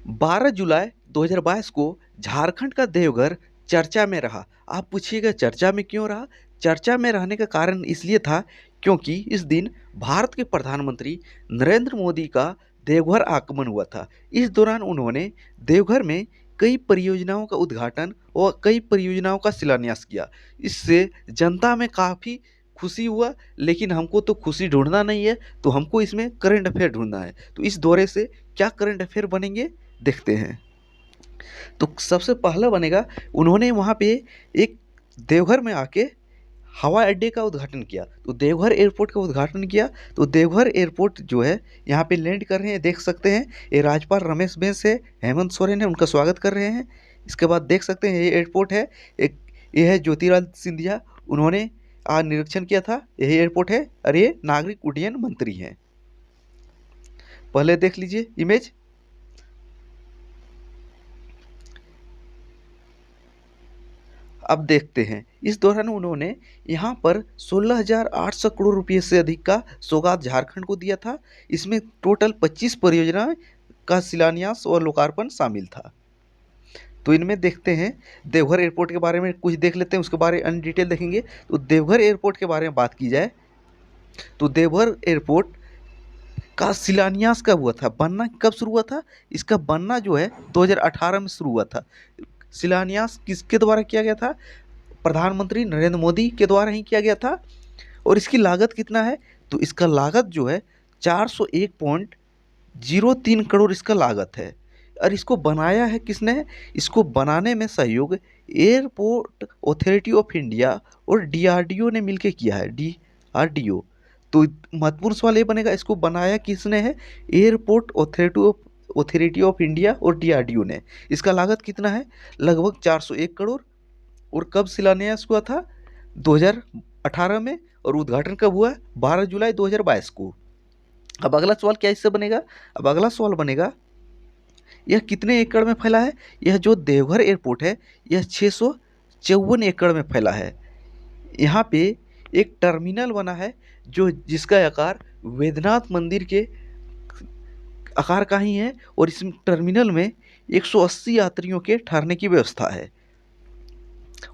12 जुलाई 2022 को झारखंड का देवघर चर्चा में रहा। आप पूछिएगा चर्चा में क्यों रहा? चर्चा में रहने का कारण इसलिए था क्योंकि इस दिन भारत के प्रधानमंत्री नरेंद्र मोदी का देवघर आगमन हुआ था। इस दौरान उन्होंने देवघर में कई परियोजनाओं का उद्घाटन और कई परियोजनाओं का शिलान्यास किया। इससे जनता में काफ़ी खुशी हुआ, लेकिन हमको तो खुशी ढूंढना नहीं है, तो हमको इसमें करंट अफेयर ढूंढना है। तो इस दौरे से क्या करंट अफेयर बनेंगे, देखते हैं। तो सबसे पहला बनेगा, उन्होंने वहाँ पे एक देवघर में आके हवाई अड्डे का उद्घाटन किया। तो देवघर एयरपोर्ट का उद्घाटन किया। तो देवघर एयरपोर्ट जो है यहाँ पे लैंड कर रहे हैं, देख सकते हैं। ये राज्यपाल रमेश बैस है, हेमंत सोरेन है, उनका स्वागत कर रहे हैं। इसके बाद देख सकते हैं ये एयरपोर्ट है। एक ये है ज्योतिरादित्य सिंधिया, उन्होंने आज निरीक्षण किया था। यही एयरपोर्ट है और ये नागरिक उड्डयन मंत्री हैं। पहले देख लीजिए इमेज। अब देखते हैं, इस दौरान उन्होंने यहाँ पर 16,800 करोड़ रुपये से अधिक का सौगात झारखंड को दिया था। इसमें टोटल 25 परियोजनाएं का शिलान्यास और लोकार्पण शामिल था। तो इनमें देखते हैं, देवघर एयरपोर्ट के बारे में कुछ देख लेते हैं, उसके बारे में डिटेल देखेंगे। तो देवघर एयरपोर्ट के बारे में बात की जाए तो देवघर एयरपोर्ट का शिलान्यास कब हुआ था, बनना कब शुरू हुआ था? इसका बनना जो है 2018 में शुरू हुआ था। शिलान्यास किसके द्वारा किया गया था? प्रधानमंत्री नरेंद्र मोदी के द्वारा ही किया गया था। और इसकी लागत कितना है? तो इसका लागत जो है 401.03 करोड़ इसका लागत है। और इसको बनाया है किसने? इसको बनाने में सहयोग एयरपोर्ट ऑथोरिटी ऑफ इंडिया और डीआरडीओ ने मिलकर किया है, डीआरडीओ। तो महत्वपूर्ण सवाल ये बनेगा, इसको बनाया किसने है? एयरपोर्ट ऑथोरिटी ऑफ इंडिया और डीआरडीओ ने। इसका लागत कितना है? लगभग 401 करोड़। और कब शिलान्यास हुआ था? 2018 में। और उद्घाटन कब हुआ? 12 जुलाई 2022 को। अब अगला सवाल क्या इससे बनेगा? अब अगला सवाल बनेगा, यह कितने एकड़ में फैला है? यह जो देवघर एयरपोर्ट है यह 654 एकड़ में फैला है। यहाँ पे एक टर्मिनल बना है जो जिसका आकार वैद्यनाथ मंदिर के आकार का ही है। और इस टर्मिनल में 180 यात्रियों के ठहरने की व्यवस्था है।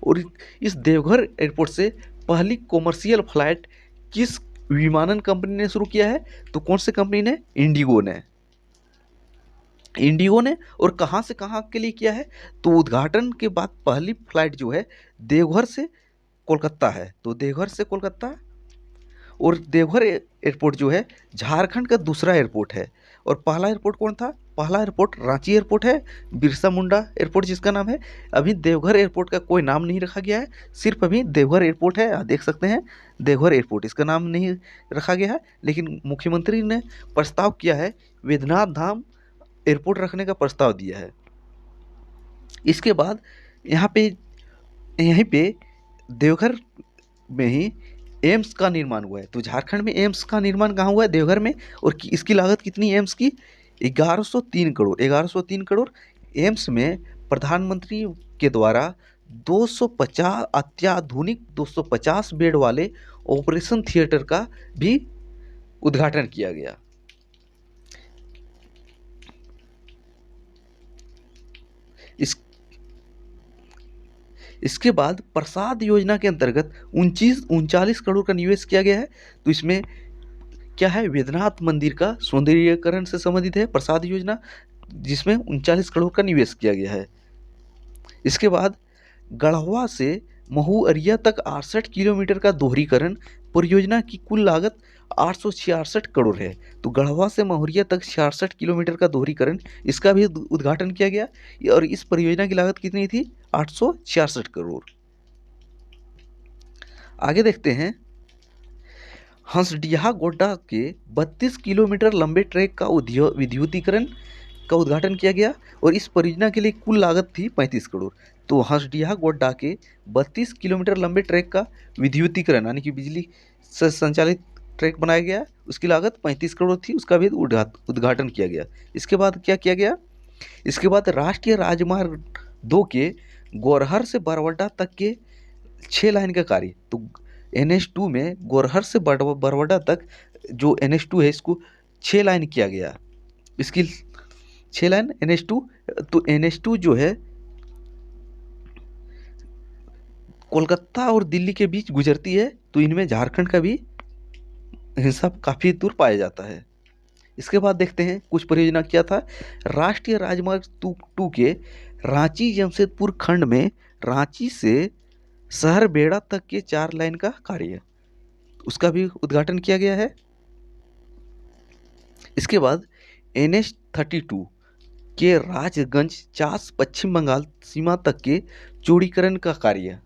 और इस देवघर एयरपोर्ट से पहली कॉमर्शियल फ्लाइट किस विमानन कंपनी ने शुरू किया है? तो कौन सी कंपनी ने? इंडिगो ने। इंडिगो ने। और कहाँ से कहाँ के लिए किया है? तो उद्घाटन के बाद पहली फ्लाइट जो है देवघर से कोलकाता है। तो देवघर से कोलकाता। और देवघर एयरपोर्ट जो है झारखंड का दूसरा एयरपोर्ट है। और पहला एयरपोर्ट कौन था? पहला एयरपोर्ट रांची एयरपोर्ट है, बिरसा मुंडा एयरपोर्ट जिसका नाम है। अभी देवघर एयरपोर्ट का कोई नाम नहीं रखा गया है, सिर्फ अभी देवघर एयरपोर्ट है। आप देख सकते हैं देवघर एयरपोर्ट, इसका नाम नहीं रखा गया है। लेकिन मुख्यमंत्री ने प्रस्ताव किया है, वैद्यनाथ धाम एयरपोर्ट रखने का प्रस्ताव दिया है। इसके बाद यहाँ पे यहीं पे देवघर में ही एम्स का निर्माण हुआ है। तो झारखंड में एम्स का निर्माण कहाँ हुआ है? देवघर में। और इसकी लागत कितनी है एम्स की? 1103 करोड़। 1103 करोड़। एम्स में प्रधानमंत्री के द्वारा 250 अत्याधुनिक 250 बेड वाले ऑपरेशन थिएटर का भी उद्घाटन किया गया। इस इसके बाद प्रसाद योजना के अंतर्गत 39 करोड़ का निवेश किया गया है। तो इसमें क्या है? वैद्यनाथ मंदिर का सौंदर्यीकरण से संबंधित है प्रसाद योजना, जिसमें 39 करोड़ का निवेश किया गया है। इसके बाद गढ़वा से महुअरिया तक 68 किलोमीटर का दोहरीकरण परियोजना की कुल लागत 866 करोड़ है। तो गढ़वा से महुरिया तक 66 किलोमीटर का दोहरीकरण, इसका भी उद्घाटन किया गया। और इस परियोजना की लागत कितनी थी? 866 करोड़। आगे देखते हैं, हंसडीहा गोड्डा के 32 किलोमीटर लंबे ट्रैक का विद्युतीकरण का उद्घाटन किया गया। और इस परियोजना के लिए कुल लागत थी 35 करोड़। तो हंसडीहा गोड्डा के 32 किलोमीटर लंबे ट्रैक का विद्युतीकरण यानी कि बिजली से संचालित ट्रैक बनाया गया, उसकी लागत 35 करोड़ थी, उसका भी उद्घाटन किया गया। इसके बाद क्या किया गया? इसके बाद राष्ट्रीय राजमार्ग 2 के गोरहर से बरवड्डा तक के 6 लाइन का कार्य। तो NH2 में गोरहर से बरवड्डा तक जो NH2 है इसको 6 लाइन किया गया। इसकी 6 लाइन NH2। तो NH2 जो है कोलकाता और दिल्ली के बीच गुजरती है, तो इनमें झारखंड का भी हिस्सा काफ़ी दूर पाया जाता है। इसके बाद देखते हैं कुछ परियोजना क्या था। राष्ट्रीय राजमार्ग टू के रांची जमशेदपुर खंड में रांची से शहर बेड़ा तक के 4 लाइन का कार्य, उसका भी उद्घाटन किया गया है। इसके बाद NH32 के राजगंज चास पश्चिम बंगाल सीमा तक के चौड़ीकरण का कार्य।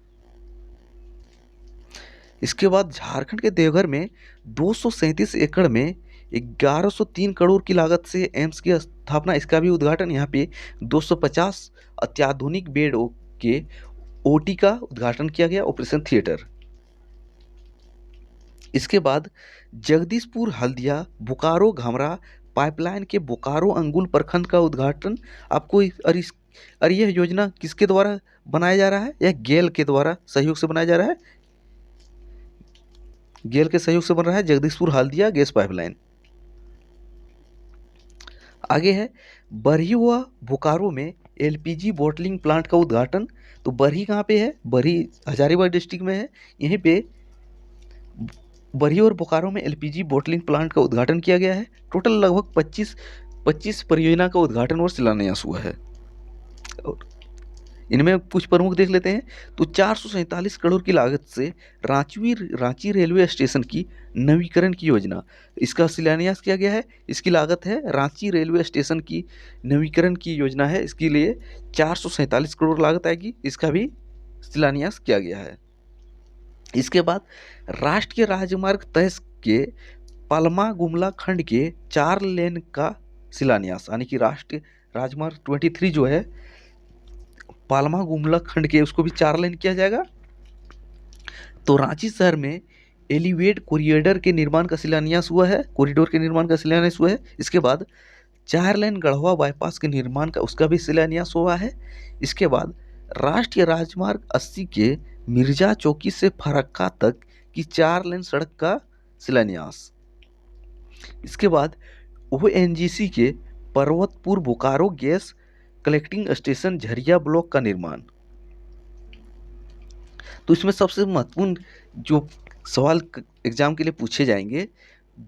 इसके बाद झारखंड के देवघर में 237 एकड़ में 1103 करोड़ की लागत से एम्स की स्थापना, इसका भी उद्घाटन। यहाँ पे 250 अत्याधुनिक बेडों के OT का उद्घाटन किया गया, ऑपरेशन थिएटर। इसके बाद जगदीशपुर हल्दिया बोकारो घमरा पाइपलाइन के बोकारो अंगुल प्रखंड का उद्घाटन आपको और यह योजना किसके द्वारा बनाया जा रहा है? यह गेल के द्वारा सहयोग से बनाया जा रहा है। गेल के सहयोग से बन रहा है जगदीशपुर हल्दिया गैस पाइपलाइन। आगे है बरही व बोकारो में LPG बॉटलिंग प्लांट का उद्घाटन। तो बरही कहाँ पे है? बरही हजारीबाग डिस्ट्रिक्ट में है। यहीं पे बरही और बोकारो में LPG बॉटलिंग प्लांट का उद्घाटन किया गया है। टोटल लगभग 25 परियोजना का उद्घाटन और शिलान्यास हुआ है। इनमें कुछ प्रमुख देख लेते हैं। तो 447 करोड़ की लागत से रांची रेलवे स्टेशन की नवीकरण की योजना, इसका शिलान्यास किया गया है। इसकी लागत है, रांची रेलवे स्टेशन की नवीकरण की योजना है, इसके लिए 447 करोड़ लागत आएगी, इसका भी शिलान्यास किया गया है। इसके बाद राष्ट्रीय राजमार्ग 23 के पलमा गुमला खंड के 4 लेन का शिलान्यास, यानी कि राष्ट्रीय राजमार्ग 23 जो है पालमा गुमला खंड के, उसको भी 4 लेन किया जाएगा। तो रांची शहर में एलिवेट कॉरिडोर के निर्माण का शिलान्यास हुआ है, इसके बाद 4 लेन गढ़वा बाईपास के निर्माण का, उसका भी शिलान्यास हुआ है। इसके बाद राष्ट्रीय राजमार्ग 80 के मिर्जा चौकी से फरक्का तक की 4 लेन सड़क का शिलान्यास। इसके बाद ONGC के Parvatpur Bokaro gas collecting station Jharia block का निर्माण। तो इसमें सबसे महत्वपूर्ण जो सवाल एग्जाम के लिए पूछे जाएंगे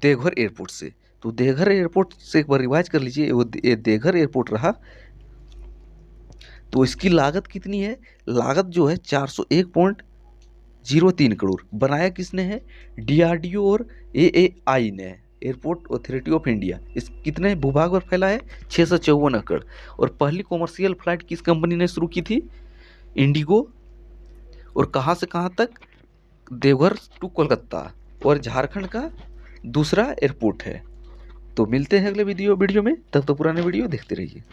देवघर एयरपोर्ट से, तो देवघर एयरपोर्ट से एक बार रिवाइज कर लीजिए। ये देवघर एयरपोर्ट रहा। तो इसकी लागत कितनी है? लागत जो है 401.03 करोड़। बनाया किसने है? DRDO और AAI ने, एयरपोर्ट अथॉरिटी ऑफ इंडिया। इस कितने भूभाग पर फैला है? 654 एकड़। और पहली कॉमर्शियल फ्लाइट किस कंपनी ने शुरू की थी? इंडिगो। और कहाँ से कहाँ तक? देवघर टू कोलकाता। और झारखंड का दूसरा एयरपोर्ट है। तो मिलते हैं अगले वीडियो में, तब तक पुराने वीडियो देखते रहिए।